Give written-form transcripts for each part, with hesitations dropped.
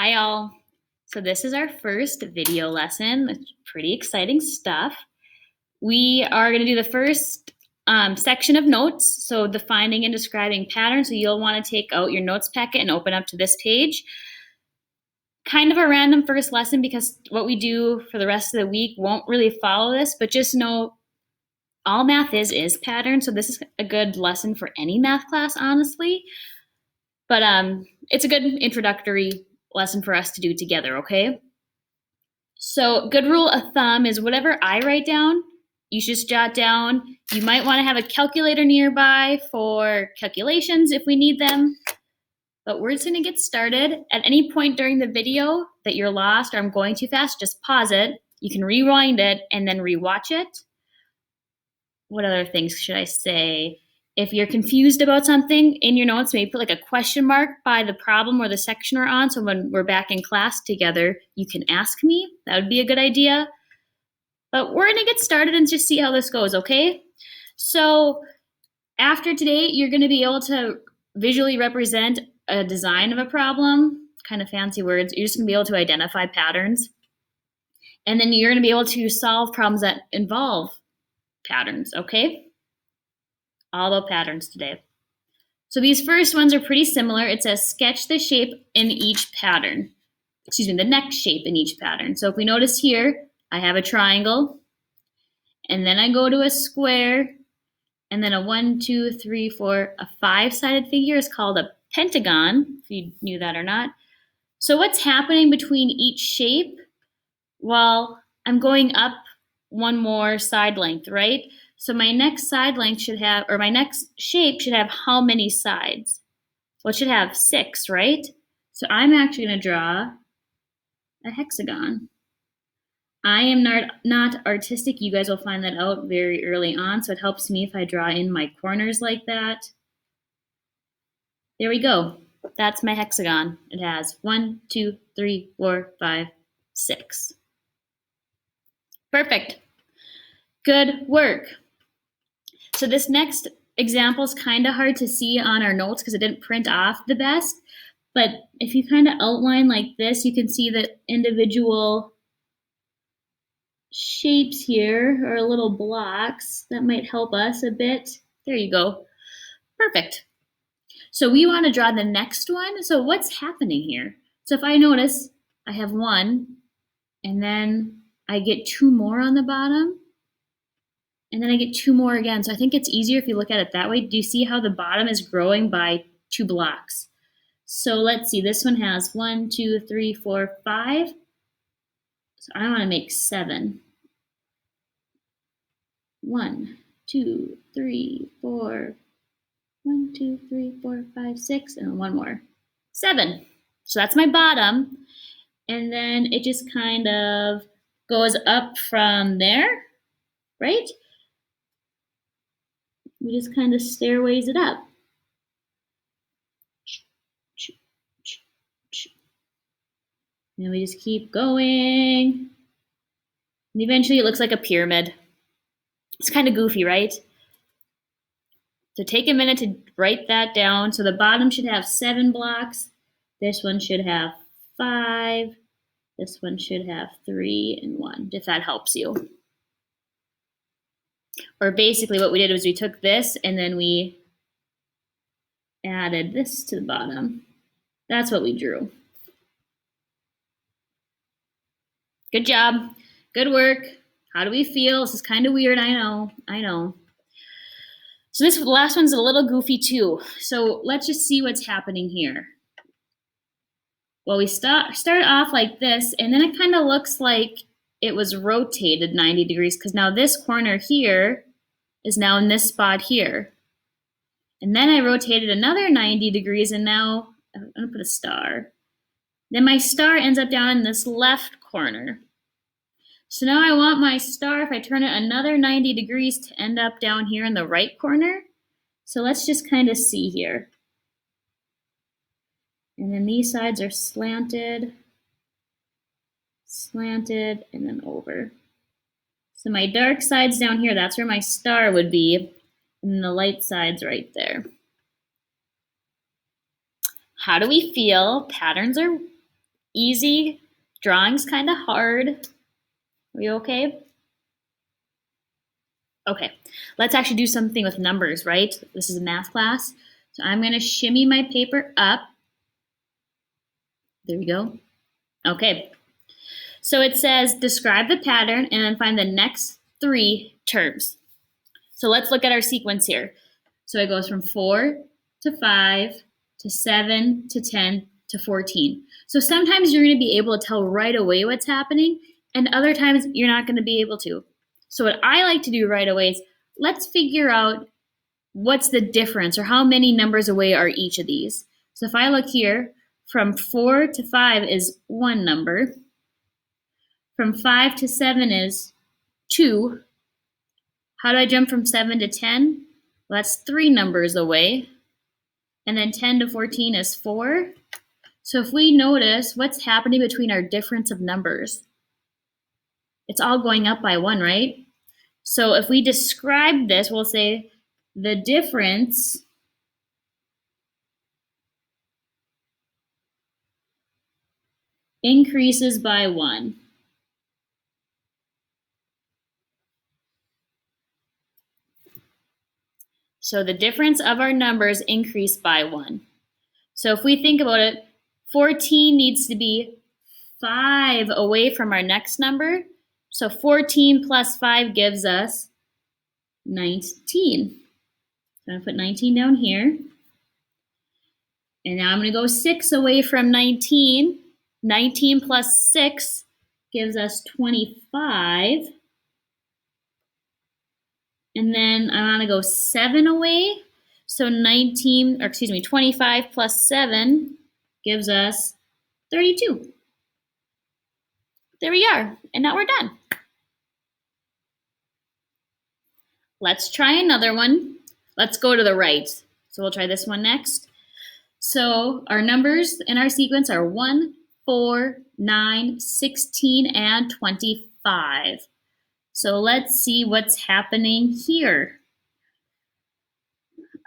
Hi all. So this is our first video lesson. It's pretty exciting stuff. We are going to do the first section of notes, so defining and describing patterns. So you'll want to take out your notes packet and open up to this page. Kind of a random first lesson because what we do for the rest of the week won't really follow this, but just know all math is pattern. So this is a good lesson for any math class, honestly. But it's a good introductory lesson for us to do together, okay? So good rule of thumb is whatever I write down, you should just jot down. You might want to have a calculator nearby for calculations if we need them. But we're just going to get started. At any point during the video that you're lost or I'm going too fast, just pause it. You can rewind it and then rewatch it. What other things should I say? If you're confused about something in your notes, maybe put like a question mark by the problem or the section we're on. So when we're back in class together, you can ask me. That would be a good idea. But we're gonna get started and just see how this goes, okay? So after today, you're gonna be able to visually represent a design of a problem, kind of fancy words. You're just gonna be able to identify patterns. And then you're gonna be able to solve problems that involve patterns, okay? All about patterns today. So these first ones are pretty similar. It says sketch the shape in each pattern. Excuse me, the next shape in each pattern. So if we notice here, I have a triangle, and then I go to a square, and then a 1, 2, 3, 4, a 5-sided figure is called a pentagon, if you knew that or not. So what's happening between each shape? Well, I'm going up one more side length, right? So my next side length should have, or my next shape should have how many sides? Well, it should have 6, right? So I'm actually going to draw a hexagon. I am not artistic. You guys will find that out very early on, so it helps me if I draw in my corners like that. There we go. That's my hexagon. It has 1, 2, 3, 4, 5, 6. Perfect. Good work. So this next example is kind of hard to see on our notes because it didn't print off the best. But if you kind of outline like this, you can see the individual shapes here or little blocks that might help us a bit. There you go. Perfect. So we want to draw the next one. So what's happening here? So if I notice, I have 1, and then I get 2 more on the bottom. And then I get 2 more again. So I think it's easier if you look at it that way. Do you see how the bottom is growing by 2 blocks? So let's see, this one has 1, 2, 3, 4, 5. So I want to make 7. 1, 2, 3, 4. 1, 2, 3, 4, 5, 6, and one more. 7. So that's my bottom. And then it just kind of goes up from there, right? We just kind of stairways it up. And we just keep going. And eventually it looks like a pyramid. It's kind of goofy, right? So take a minute to write that down. So the bottom should have 7 blocks. This one should have 5. This one should have 3 and 1, if that helps you. Or basically what we did was we took this and then we added this to the bottom. That's what we drew. Good job. Good work. How do we feel? This is kind of weird, I know. So this last one's a little goofy too. So let's just see what's happening here. Well, we start off like this, and then it kind of looks like it was rotated 90 degrees because now this corner here is now in this spot here. And then I rotated another 90 degrees, and now I'm gonna put a star. Then my star ends up down in this left corner. So now I want my star, if I turn it another 90 degrees, to end up down here in the right corner. So let's just kind of see here. And then these sides are slanted, and then over. So my dark side's down here, that's where my star would be, and then the light side's right there. How do we feel? Patterns are Easy. Drawing's kind of hard. Are we okay? Okay, let's actually do something with numbers, right? This is a math class. So I'm going to shimmy my paper up. There we go. Okay, so it says describe the pattern and then find the next 3 terms. So let's look at our sequence here. So it goes from 4 to 5 to 7 to 10 to 14. So sometimes you're going to be able to tell right away what's happening, and other times you're not going to be able to. So what I like to do right away is let's figure out what's the difference or how many numbers away are each of these. So if I look here, from 4 to 5 is 1 number. From 5 to 7 is 2. How do I jump from 7 to 10? Well, that's 3 numbers away. And then 10 to 14 is 4. So if we notice what's happening between our difference of numbers, it's all going up by 1, right? So if we describe this, we'll say the difference increases by 1. So the difference of our numbers increased by 1. So if we think about it, 14 needs to be 5 away from our next number. So 14 plus 5 gives us 19. So I'm going to put 19 down here. And now I'm going to go 6 away from 19. 19 plus 6 gives us 25. And then I'm going to go 7 away. So 25 plus 7 gives us 32. There we are. And now we're done. Let's try another one. Let's go to the right. So we'll try this one next. So our numbers in our sequence are 1, 4, 9, 16, and 25. So let's see what's happening here.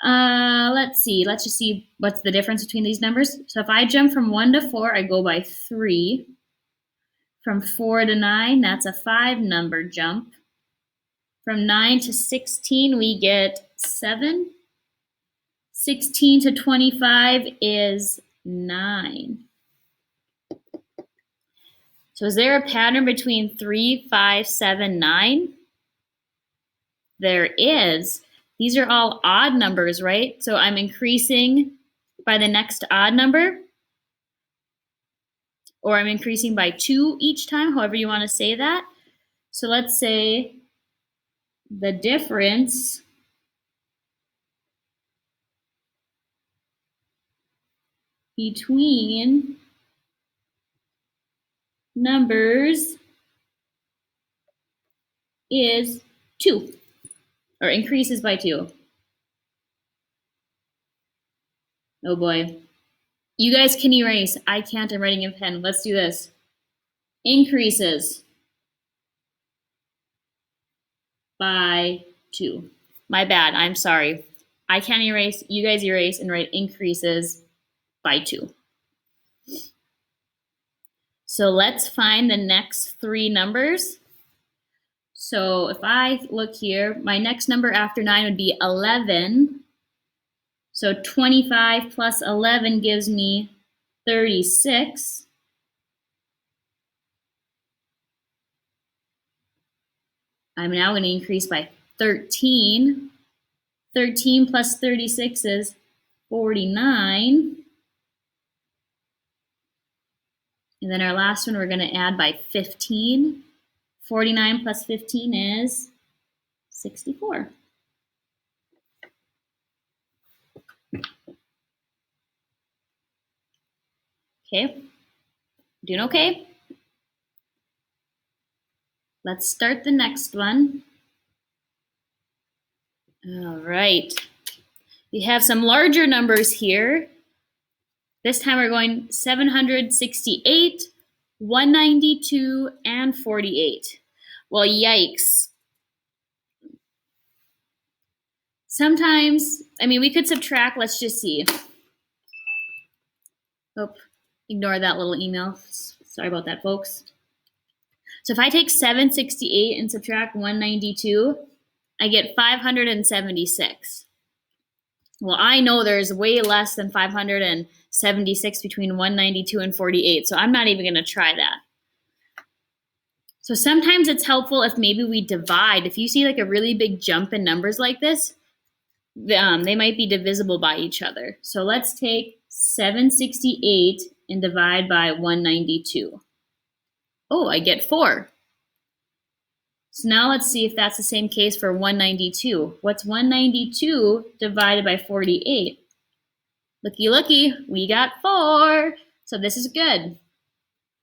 Let's see. Let's just see what's the difference between these numbers. So if I jump from 1 to 4, I go by 3. From 4 to 9, that's a 5 number jump. From 9 to 16, we get 7. 16 to 25 is 9. So is there a pattern between 3, 5, 7, 9? There is. These are all odd numbers, right? So I'm increasing by the next odd number, or I'm increasing by 2 each time, however you want to say that. So let's say the difference between numbers is 2, or increases by 2. Oh boy. You guys can erase. I can't. I'm writing in pen. Let's do this. Increases by 2. My bad. I'm sorry. I can't erase. You guys erase and write increases by 2. So let's find the next 3 numbers. So if I look here, my next number after 9 would be 11. So 25 plus 11 gives me 36. I'm now going to increase by 13. 13 plus 36 is 49. And then our last one we're going to add by 15. 49 plus 15 is 64. Okay, doing okay? Let's start the next one. All right, we have some larger numbers here. This time we're going 768, 192, and 48. Well, yikes. Sometimes, we could subtract. Let's just see. Oh, Ignore that little email. Sorry about that, folks. So if I take 768 and subtract 192, I get 576. Well, I know there's way less than 576 between 192 and 48, so I'm not even going to try that. So sometimes it's helpful if maybe we divide. If you see like a really big jump in numbers like this, they might be divisible by each other. So let's take 768 and divide by 192. Oh, I get 4. So now let's see if that's the same case for 192. What's 192 divided by 48? Looky, looky, we got 4. So this is good.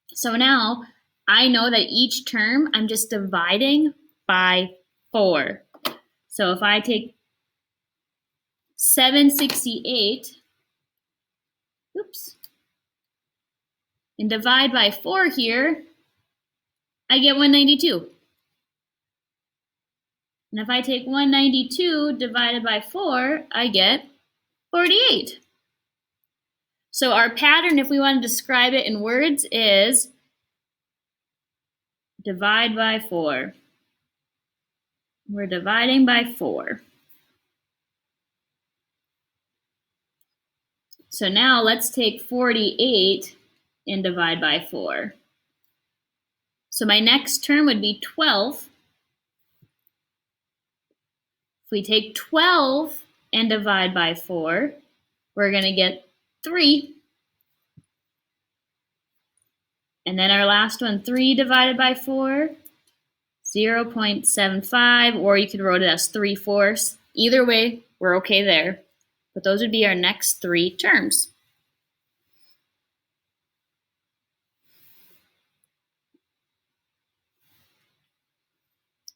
So now I know that each term I'm just dividing by 4. So if I take 768, and divide by 4 here, I get 192. And if I take 192 divided by 4, I get 48. So our pattern, if we want to describe it in words, is divide by 4. We're dividing by 4. So now let's take 48 and divide by 4. So my next term would be 12. If we take 12 and divide by 4, we're going to get 3. And then our last one, 3 divided by 4, 0.75, or you could write it as 3/4. Either way, we're okay there. But those would be our next 3 terms.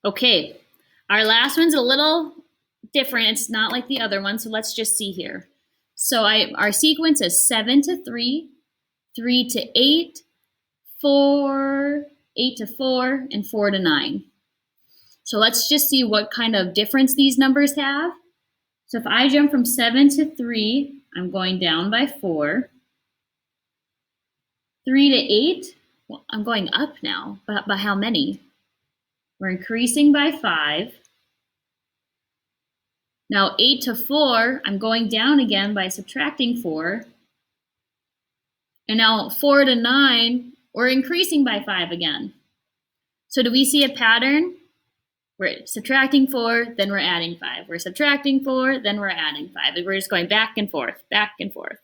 Okay, our last one's a little different. It's not like the other one, so let's just see here. So our sequence is 7 to 3, 3 to 8, 4, 8 to 4, and 4 to 9. So let's just see what kind of difference these numbers have. So if I jump from 7 to 3, I'm going down by 4. 3 to 8, well, I'm going up now, but by how many? We're increasing by 5. Now 8 to 4, I'm going down again by subtracting 4. And now 4 to 9, we're increasing by 5 again. So do we see a pattern? We're subtracting 4, then we're adding 5. We're subtracting 4, then we're adding 5. We're just going back and forth, back and forth.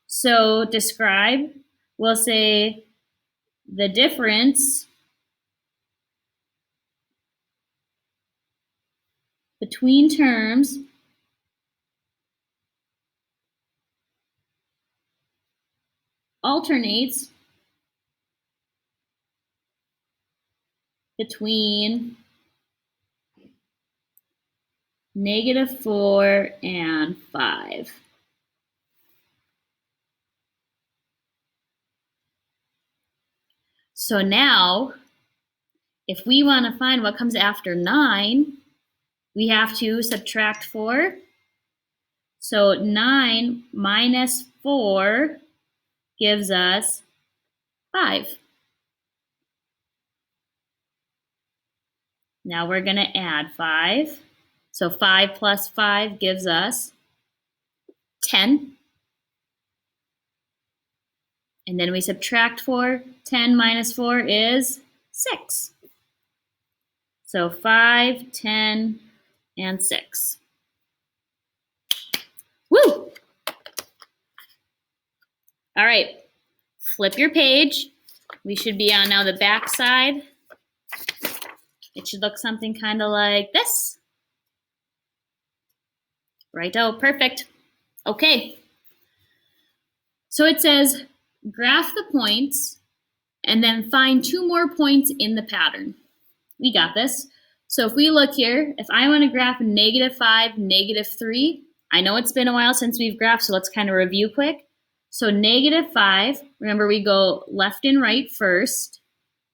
So describe, we'll say the difference between terms alternates between -4 and 5. So now, if we want to find what comes after 9, we have to subtract 4. So 9 minus 4 gives us 5. Now we're going to add 5. So 5 plus 5 gives us 10. And then we subtract 4. 10 minus 4 is 6. So 5, 10, and 6. Woo! All right, flip your page. We should be on now the back side. It should look something kind of like this. Righto, perfect. Okay. So it says, graph the points and then find 2 more points in the pattern. We got this. So if we look here, if I want to graph -5, -3, I know it's been a while since we've graphed, so let's kind of review quick. So -5, remember we go left and right first,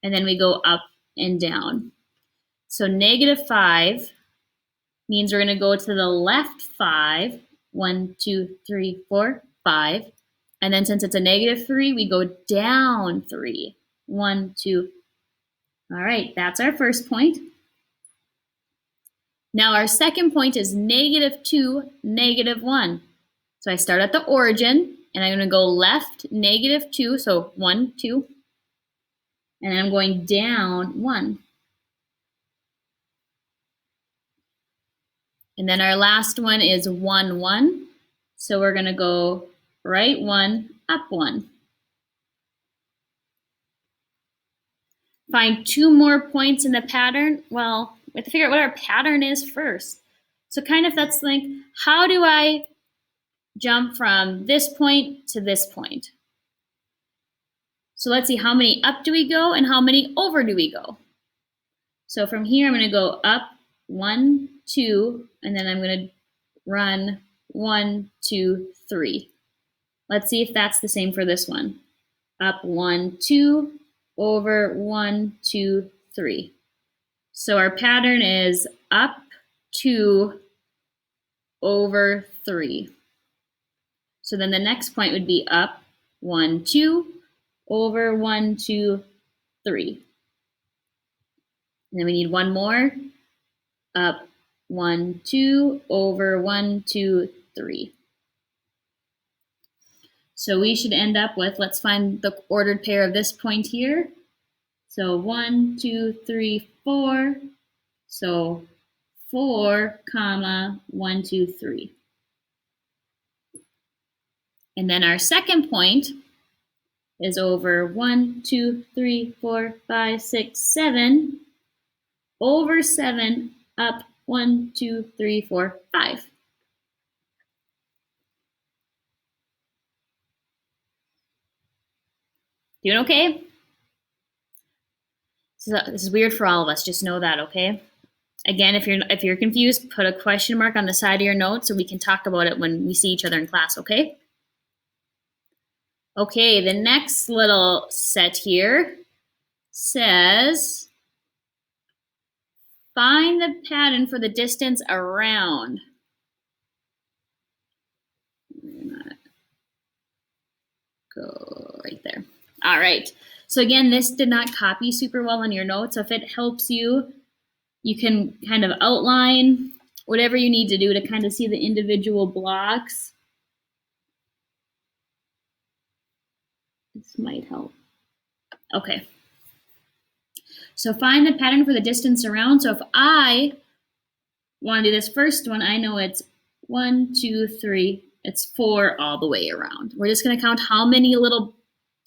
and then we go up and down. So -5 means we're going to go to the left 5. 1, 2, 3, 4, 5. And then since it's a -3, we go down 3. 1, 2. All right, that's our first point. Now our second point is -2, -1. So I start at the origin, and I'm going to go left -2, so 1, 2. And then I'm going down 1. And then our last one is 1, 1. So we're going to go right 1, up 1. Find 2 more points in the pattern. Well, we have to figure out what our pattern is first. So kind of that's like, how do I jump from this point to this point? So let's see, how many up do we go and how many over do we go? So from here, I'm going to go up 1, 2, and then I'm going to run 1, 2, 3. Let's see if that's the same for this one. Up 1, 2, over 1, 2, 3. So our pattern is up 2, over 3. So then the next point would be up 1, 2, over 1, 2, 3. And then we need one more. Up 1, 2, over 1, 2, 3. So we should end up with, let's find the ordered pair of this point here. So 1, 2, 3, 4. So 4, comma, 1, 2, 3. And then our second point is over 1, 2, 3, 4, 5, 6, 7. Over 7, up 1, 2, 3, 4, 5. Doing okay? So this is weird for all of us. Just know that, okay? Again, if you're confused, put a question mark on the side of your notes so we can talk about it when we see each other in class, okay? Okay, the next little set here says, find the pattern for the distance around. Go right there. All right. So again, this did not copy super well on your notes. So if it helps you, you can kind of outline whatever you need to do to kind of see the individual blocks. This might help. Okay. So find the pattern for the distance around. So if I want to do this first one, I know it's 1, 2, 3. It's 4 all the way around. We're just going to count how many little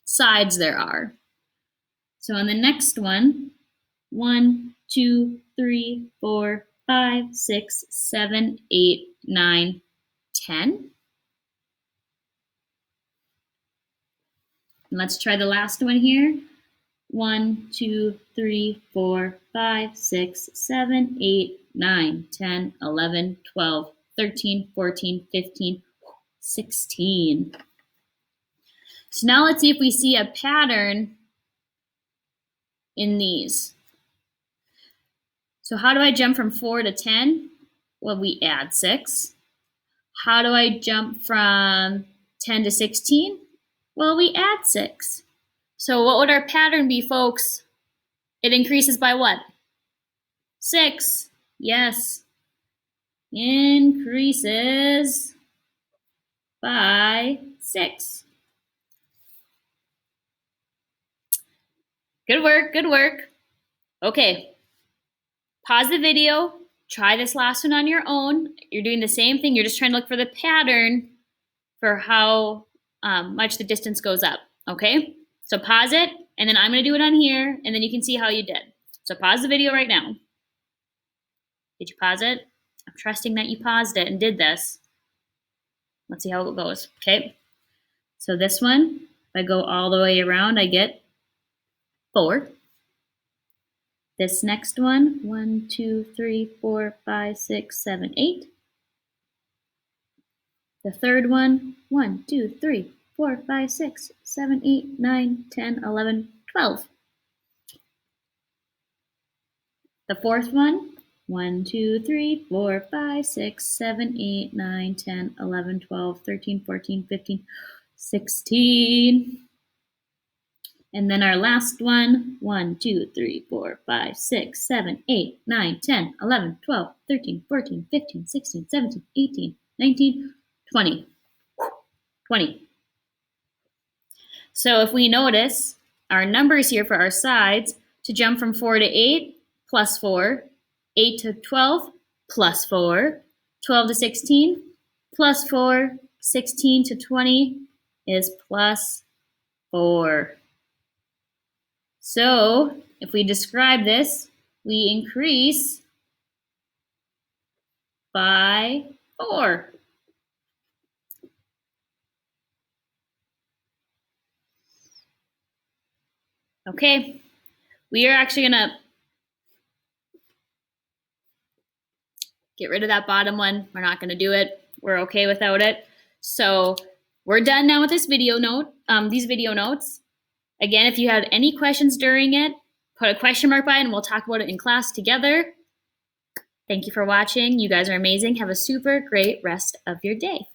sides there are. So on the next one, 1, 2, 3, 4, 5, 6, 7, 8, 9, 10. And let's try the last one here. 1, 2, 3, 4, 5, 6, 7, 8, 9, 10, 11, 12, 13, 14, 15, 16. So now let's see if we see a pattern in these. So how do I jump from 4 to 10? Well, we add 6. How do I jump from 10 to 16? Well, we add 6. So what would our pattern be, folks? It increases by what? 6. Yes. Increases by 6. Good work, good work. Okay. Pause the video. Try this last one on your own. You're doing the same thing. You're just trying to look for the pattern for how much the distance goes up. Okay? So pause it, and then I'm going to do it on here, and then you can see how you did. So pause the video right now. Did you pause it? I'm trusting that you paused it and did this. Let's see how it goes. Okay? So this one, if I go all the way around, I get 4. This next one, 1, 2, 3, 4, 5, 6, 7, 8. The third one, 1, 2, 3, 4, 5, 6, 7, 8, 9, 10, 11, 12. The fourth one, 1, 2, 3, 4, 5, 6, 7, 8, 9, 10, 11, 12, 13, 14, 15, 16. And then our last one, 1, 2, 3, 4, 5, 6, 7, 8, 9, 10, 11, 12, 13, 14, 15, 16, 17, 18, 19, 20. 20. So if we notice our numbers here for our sides, to jump from 4 to 8, plus 4, 8 to 12, plus 4, 12 to 16, plus 4, 16 to 20 is plus 4. So if we describe this, we increase by 4. Okay, we are actually going to get rid of that bottom one. We're not going to do it. We're okay without it. So we're done now with this video note, these video notes. Again, if you have any questions during it, put a question mark by it and we'll talk about it in class together. Thank you for watching. You guys are amazing. Have a super great rest of your day.